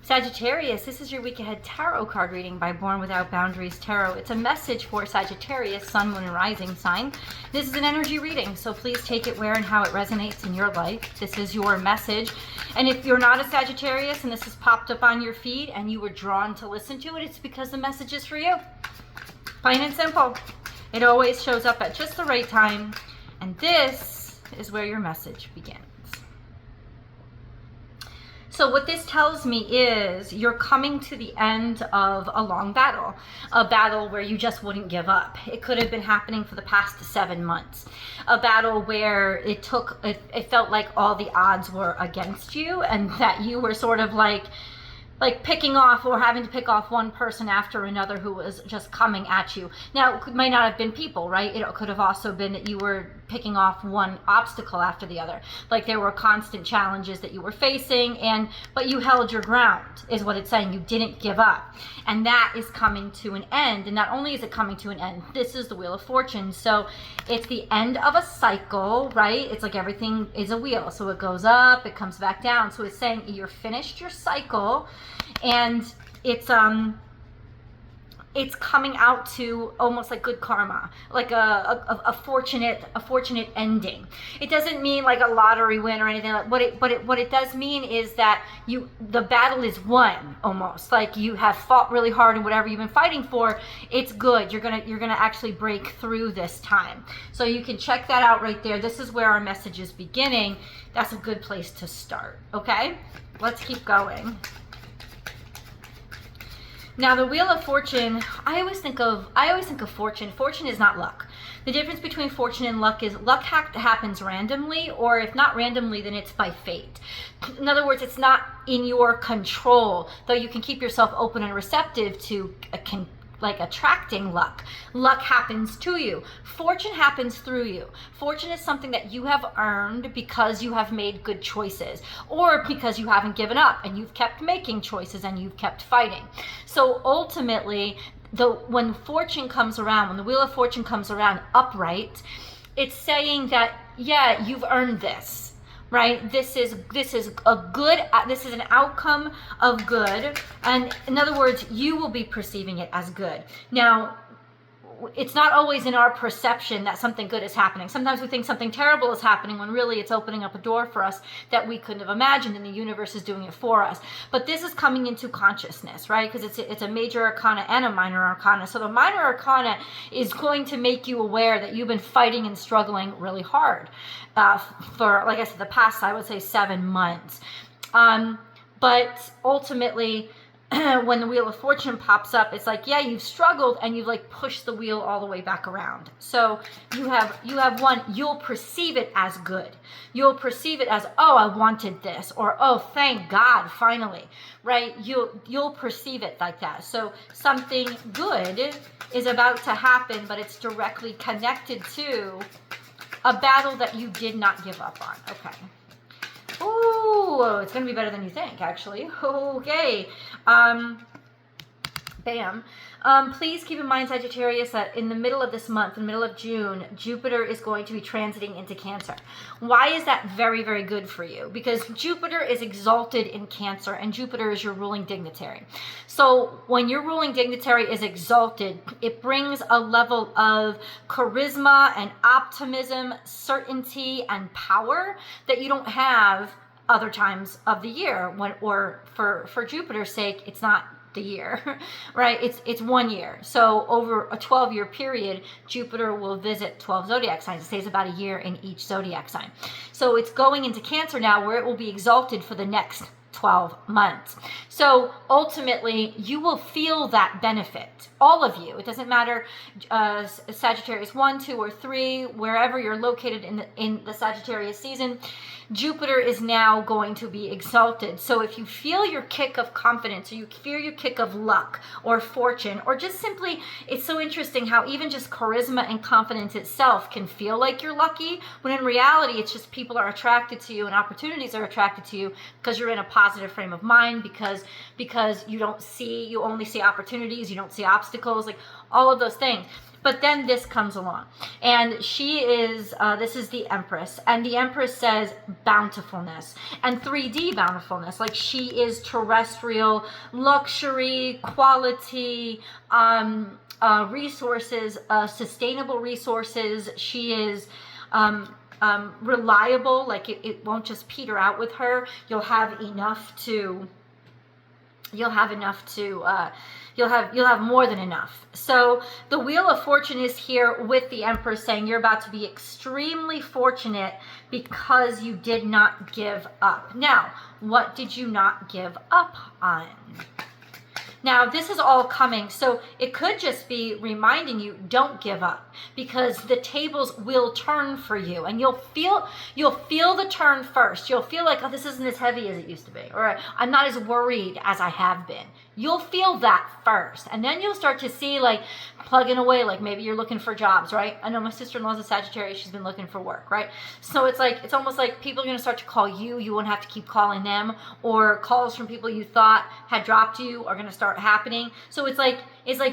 Sagittarius, this is your week ahead tarot card reading by Born Without Boundaries Tarot. It's a message for Sagittarius, Sun, Moon, and Rising sign. This is an energy reading, so please take it where and how it resonates in your life. This is your message. And if you're not a Sagittarius and this has popped up on your feed and you were drawn to listen to it, it's because the message is for you. Plain and simple. It always shows up at just the right time. And this is where your message begins. So what this tells me is you're coming to the end of a long battle, a battle where you just wouldn't give up. It could have been happening for the past 7 months, a battle where it felt like all the odds were against you and that you were sort of like picking off or having to pick off one person after another who was just coming at you. Now, it might not have been people, right? It could have also been that you were picking off one obstacle after the other. Like there were constant challenges that you were facing, but you held your ground, is what it's saying. You didn't give up. And that is coming to an end. And not only is it coming to an end, this is the Wheel of Fortune. So it's the end of a cycle, right? It's like everything is a wheel. So it goes up, it comes back down. So it's saying you're finished your cycle, and it's coming out to almost like good karma, like a fortunate ending. It doesn't mean like a lottery win or anything. What it does mean is that the battle is won, almost like you have fought really hard, and whatever you've been fighting for, it's good. You're gonna actually break through this time. So you can check that out right there. This is where our message is beginning. That's a good place to start. Okay, let's keep going. Now, the Wheel of Fortune, I always think of fortune. Fortune is not luck. The difference between fortune and luck is luck happens randomly, or if not randomly, then it's by fate. In other words, it's not in your control, though you can keep yourself open and receptive to attracting luck. Luck happens to you. Fortune happens through you. Fortune is something that you have earned because you have made good choices, or because you haven't given up and you've kept making choices and you've kept fighting. So ultimately, when fortune comes around, when the Wheel of Fortune comes around upright, it's saying that, yeah, you've earned this. Right? This is an outcome of good. And in other words, you will be perceiving it as good. Now, it's not always in our perception that something good is happening. Sometimes we think something terrible is happening when really it's opening up a door for us that we couldn't have imagined, and the universe is doing it for us. But this is coming into consciousness, right? Because it's a major arcana and a minor arcana. So the minor arcana is going to make you aware that you've been fighting and struggling really hard for, like I said, the past, I would say 7 months. But ultimately, when the Wheel of Fortune pops up, it's like, yeah, you've struggled and you've like pushed the wheel all the way back around. So you have won. You'll perceive it as good. You'll perceive it as, oh, I wanted this, or oh, thank God, finally, right? You'll perceive it like that. So something good is about to happen, but it's directly connected to a battle that you did not give up on. Okay. Ooh, it's going to be better than you think, actually. Okay. Bam. Please keep in mind, Sagittarius, that in the middle of this month, in the middle of June, Jupiter is going to be transiting into Cancer. Why is that very, very good for you? Because Jupiter is exalted in Cancer, and Jupiter is your ruling dignitary. So when your ruling dignitary is exalted, it brings a level of charisma and optimism, certainty, and power that you don't have other times of the year. Or for Jupiter's sake, it's not the year, right? It's 1 year. So over a 12-year period, Jupiter will visit 12 zodiac signs. It stays about a year in each zodiac sign. So it's going into Cancer now, where it will be exalted for the next 12 months. So ultimately, you will feel that benefit. All of you. It doesn't matter Sagittarius 1, 2, or 3, wherever you're located in the Sagittarius season. Jupiter is now going to be exalted. So if you feel your kick of confidence, or you feel your kick of luck or fortune, or just simply, it's so interesting how even just charisma and confidence itself can feel like you're lucky, when in reality, it's just people are attracted to you and opportunities are attracted to you because you're in a positive frame of mind, because you only see opportunities, you don't see obstacles, like all of those things. But then this comes along, and she is, this is the Empress, and the Empress says bountifulness and 3D bountifulness. Like, she is terrestrial, luxury, quality, resources, sustainable resources. She is reliable. Like, it won't just peter out with her. You'll have more than enough. So the Wheel of Fortune is here with the Empress, saying you're about to be extremely fortunate because you did not give up. Now, what did you not give up on? Now, this is all coming, so it could just be reminding you, don't give up, because the tables will turn for you, and you'll feel the turn first. You'll feel like, oh, this isn't as heavy as it used to be, or I'm not as worried as I have been. You'll feel that first, and then you'll start to see, like, plugging away, like maybe you're looking for jobs, right? I know my sister-in-law's a Sagittarius. She's been looking for work, right? So it's almost like people are going to start to call you. You won't have to keep calling them, or calls from people you thought had dropped you are going to start happening. So it's like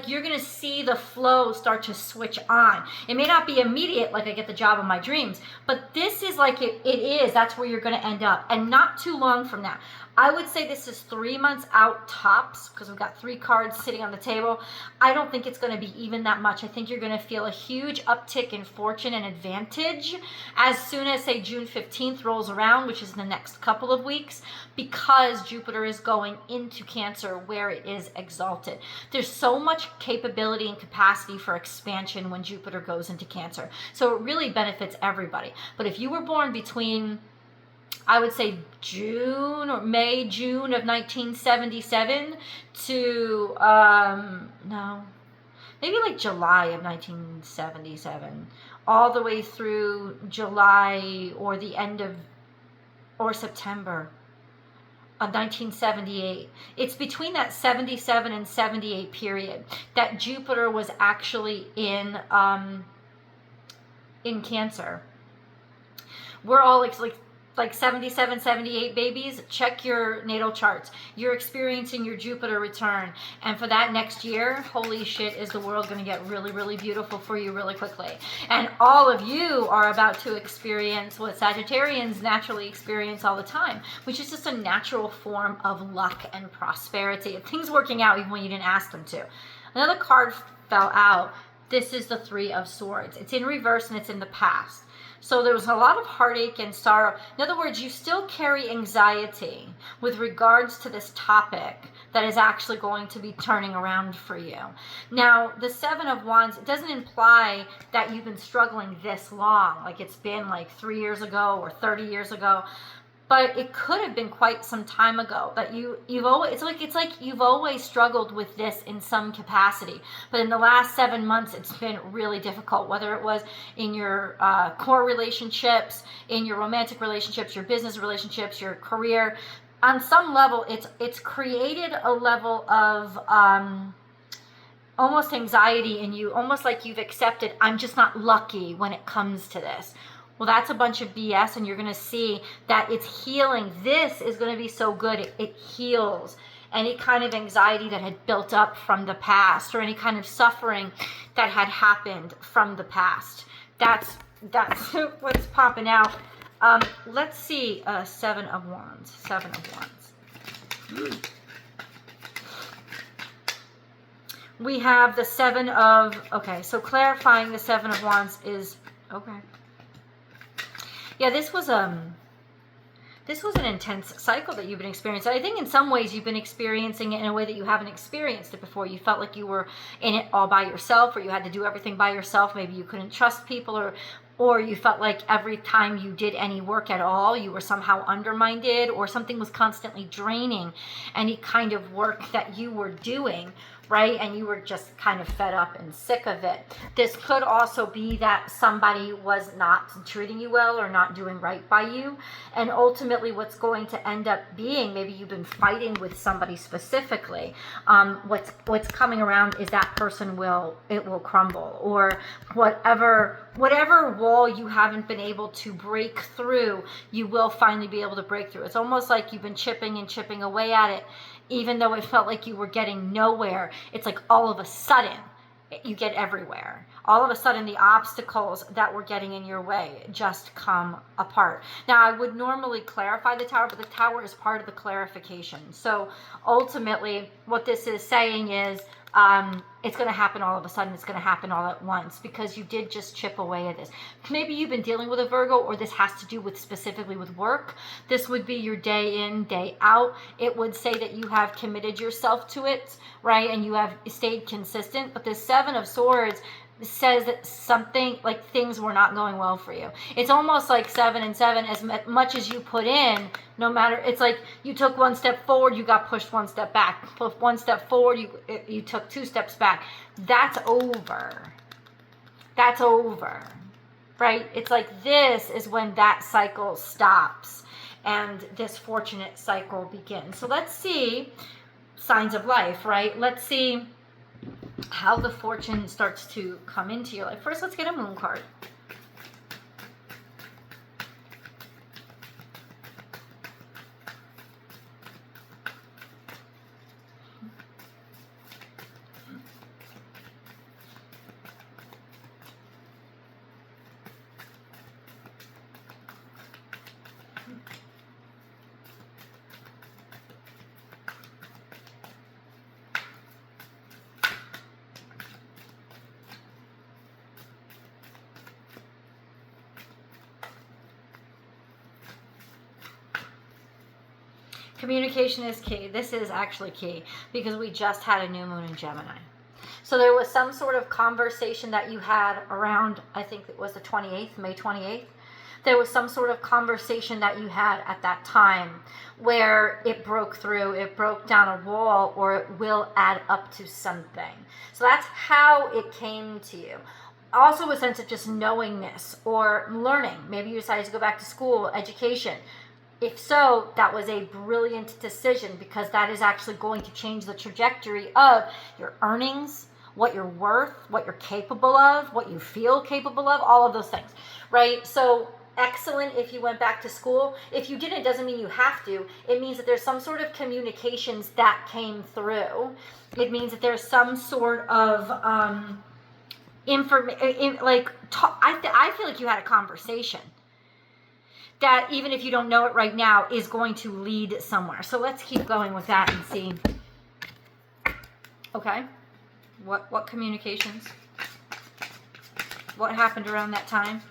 you're going to see the flow start to switch on. It may not be immediate, like I get the job of my dreams, but this is like it is. That's where you're going to end up, and not too long from now. I would say this is 3 months out tops, because we've got 3 cards sitting on the table. I don't think it's going to be even that much. I think you're going to feel a huge uptick in fortune and advantage as soon as, say, June 15th rolls around, which is the next couple of weeks, because Jupiter is going into Cancer where it is exalted. There's so much capability and capacity for expansion when Jupiter goes into Cancer. So it really benefits everybody. But if you were born between, I would say, June of 1977 to, maybe like July of 1977, all the way through July or the end of, or September of 1978. It's between that 77 and 78 period that Jupiter was actually in Cancer. We're all like 77, 78 babies. Check your natal charts. You're experiencing your Jupiter return. And for that next year, holy shit, is the world going to get really, really beautiful for you really quickly. And all of you are about to experience what Sagittarians naturally experience all the time, which is just a natural form of luck and prosperity. Things working out even when you didn't ask them to. Another card fell out. This is the 3 of Swords. It's in reverse and it's in the past. So there was a lot of heartache and sorrow. In other words, you still carry anxiety with regards to this topic that is actually going to be turning around for you. Now, the 7 of Wands, it doesn't imply that you've been struggling this long, like it's been like 3 years ago or 30 years ago. But it could have been quite some time ago that you've always, it's like you've always struggled with this in some capacity. But in the last 7 months, it's been really difficult, whether it was in your core relationships, in your romantic relationships, your business relationships, your career. On some level, it's created a level of almost anxiety in you, almost like you've accepted, I'm just not lucky when it comes to this. Well, that's a bunch of BS, and you're going to see that it's healing. This is going to be so good. It heals any kind of anxiety that had built up from the past, or any kind of suffering that had happened from the past. That's what's popping out. Let's see, 7 of Wands. 7 of Wands. We have the 7 of, okay, so clarifying the 7 of Wands is, okay. Yeah, this was an intense cycle that you've been experiencing. I think in some ways you've been experiencing it in a way that you haven't experienced it before. You felt like you were in it all by yourself, or you had to do everything by yourself. Maybe you couldn't trust people, or you felt like every time you did any work at all, you were somehow undermined, or something was constantly draining any kind of work that you were doing, right? And you were just kind of fed up and sick of it. This could also be that somebody was not treating you well or not doing right by you. And ultimately what's going to end up being, maybe you've been fighting with somebody specifically, what's coming around is that person will crumble, or whatever wall you haven't been able to break through, you will finally be able to break through. It's almost like you've been chipping and chipping away at it, even though it felt like you were getting nowhere. It's like all of a sudden you get everywhere. All of a sudden, the obstacles that were getting in your way just come apart. Now, I would normally clarify the Tower, but the Tower is part of the clarification. So ultimately, what this is saying is it's going to happen all of a sudden. It's going to happen all at once because you did just chip away at this. Maybe you've been dealing with a Virgo, or this has to do with specifically with work. This would be your day in, day out. It would say that you have committed yourself to it, right? And you have stayed consistent. But the Seven of Swords says that something, like, things were not going well for you. It's almost like 7 and 7, as much as you put in, no matter, it's like you took one step forward, you got pushed one step back. One step forward, you took 2 steps back. That's over. That's over, right? It's like this is when that cycle stops and this fortunate cycle begins. So let's see signs of life, right? Let's see how the fortune starts to come into your life. First, let's get a moon card. Communication is key. This is actually key because we just had a new moon in Gemini. So there was some sort of conversation that you had around, I think it was the 28th, May 28th. There was some sort of conversation that you had at that time where it broke through, it broke down a wall, or it will add up to something. So that's how it came to you. Also a sense of just knowingness or learning. Maybe you decided to go back to school, education. If so, that was a brilliant decision because that is actually going to change the trajectory of your earnings, what you're worth, what you're capable of, what you feel capable of, all of those things, right? So excellent if you went back to school. If you didn't, it doesn't mean you have to. It means that there's some sort of communications that came through. It means that there's some sort of I feel like you had a conversation that, even if you don't know it right now, is going to lead somewhere. So let's keep going with that and see. Okay. What communications? What happened around that time?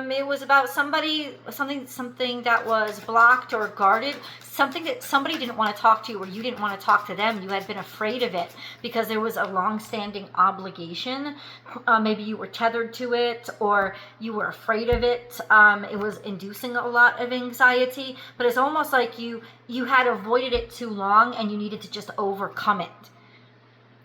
It was about something that was blocked or guarded, something that somebody didn't want to talk to you, or you didn't want to talk to them. You had been afraid of it because there was a long-standing obligation. Maybe you were tethered to it, or you were afraid of it. It was inducing a lot of anxiety, but it's almost like you had avoided it too long and you needed to just overcome it.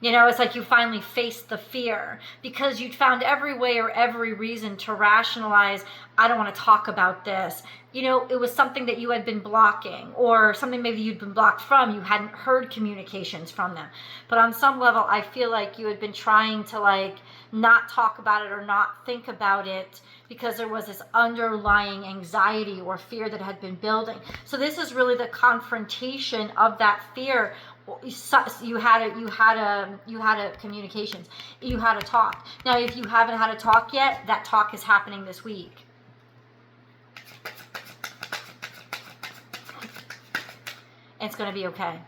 You know, it's like you finally faced the fear because you'd found every way or every reason to rationalize, I don't want to talk about this. You know, it was something that you had been blocking, or something maybe you'd been blocked from. You hadn't heard communications from them. But on some level, I feel like you had been trying to not talk about it or not think about it because there was this underlying anxiety or fear that had been building. So this is really the confrontation of that fear. You had a communications. You had a talk. Now, if you haven't had a talk yet, that talk is happening this week. It's going to be okay.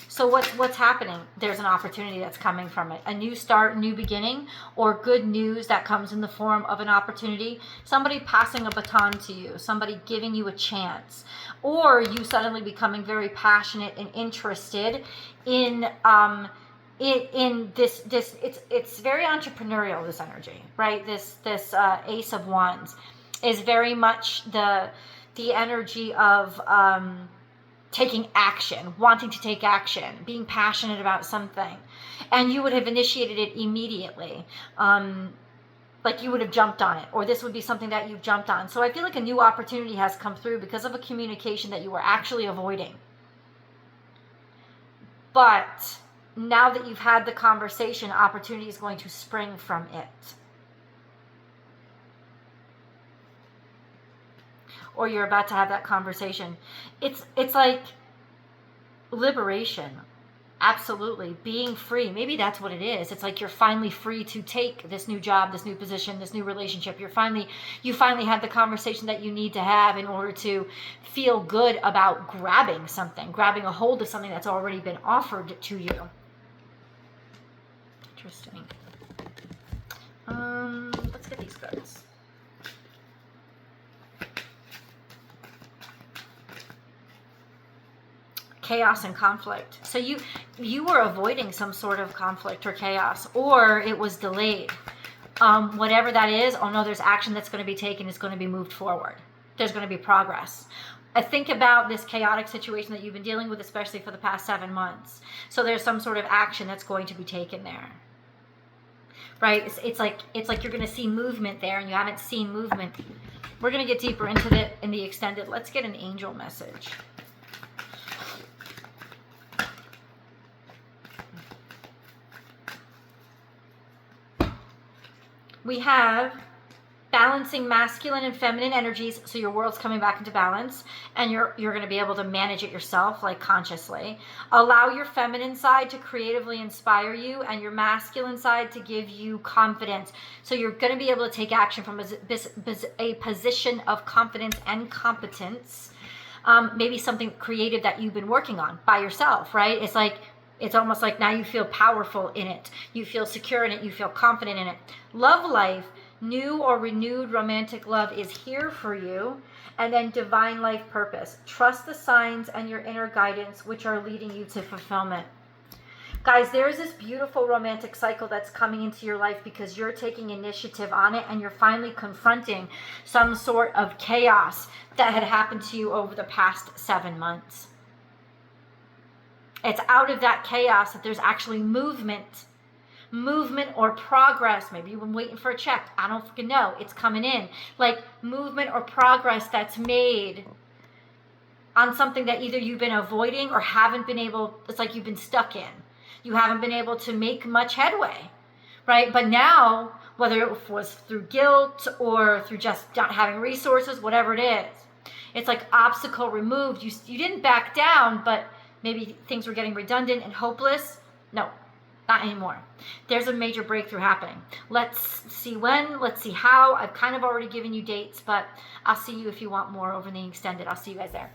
So what's happening? There's an opportunity that's coming from it. A new start, new beginning, or good news that comes in the form of an opportunity. Somebody passing a baton to you. Somebody giving you a chance. Or you suddenly becoming very passionate and interested in this. It's very entrepreneurial, this energy, right? This Ace of Wands is very much the energy of taking action, wanting to take action, being passionate about something. And you would have initiated it immediately. Like you would have jumped on it, or this would be something that you've jumped on. So I feel like a new opportunity has come through because of a communication that you were actually avoiding. But now that you've had the conversation, opportunity is going to spring from it. Or you're about to have that conversation. It's like liberation. Absolutely. Being free. Maybe that's what it is. It's like you're finally free to take this new job, this new position, this new relationship. You finally had the conversation that you need to have in order to feel good about grabbing something, grabbing a hold of something that's already been offered to you. Interesting. Let's get these cards. Chaos and conflict. So you were avoiding some sort of conflict or chaos, or it was delayed. Whatever that is, oh no, there's action that's going to be taken. It's going to be moved forward. There's going to be progress. I think about this chaotic situation that you've been dealing with, especially for the past 7 months. So there's some sort of action that's going to be taken there. Right? It's like you're going to see movement there, and you haven't seen movement. We're going to get deeper into in the extended. Let's get an angel message. We have balancing masculine and feminine energies, so your world's coming back into balance, and you're going to be able to manage it yourself, like consciously. Allow your feminine side to creatively inspire you, and your masculine side to give you confidence. So you're going to be able to take action from a position of confidence and competence. Maybe something creative that you've been working on by yourself, right? It's almost like now you feel powerful in it. You feel secure in it. You feel confident in it. Love life, new or renewed romantic love is here for you. And then divine life purpose. Trust the signs and your inner guidance, which are leading you to fulfillment. Guys, there is this beautiful romantic cycle that's coming into your life because you're taking initiative on it, and you're finally confronting some sort of chaos that had happened to you over the past 7 months. It's out of that chaos that there's actually movement or progress. Maybe you've been waiting for a check. I don't fucking know. It's coming in. Like movement or progress that's made on something that either you've been avoiding or haven't been able, it's like you've been stuck in. You haven't been able to make much headway, right? But now, whether it was through guilt or through just not having resources, whatever it is, it's like obstacle removed. You didn't back down, but maybe things were getting redundant and hopeless. No, not anymore. There's a major breakthrough happening. Let's see when, let's see how. I've kind of already given you dates, but I'll see you if you want more over in the extended. I'll see you guys there.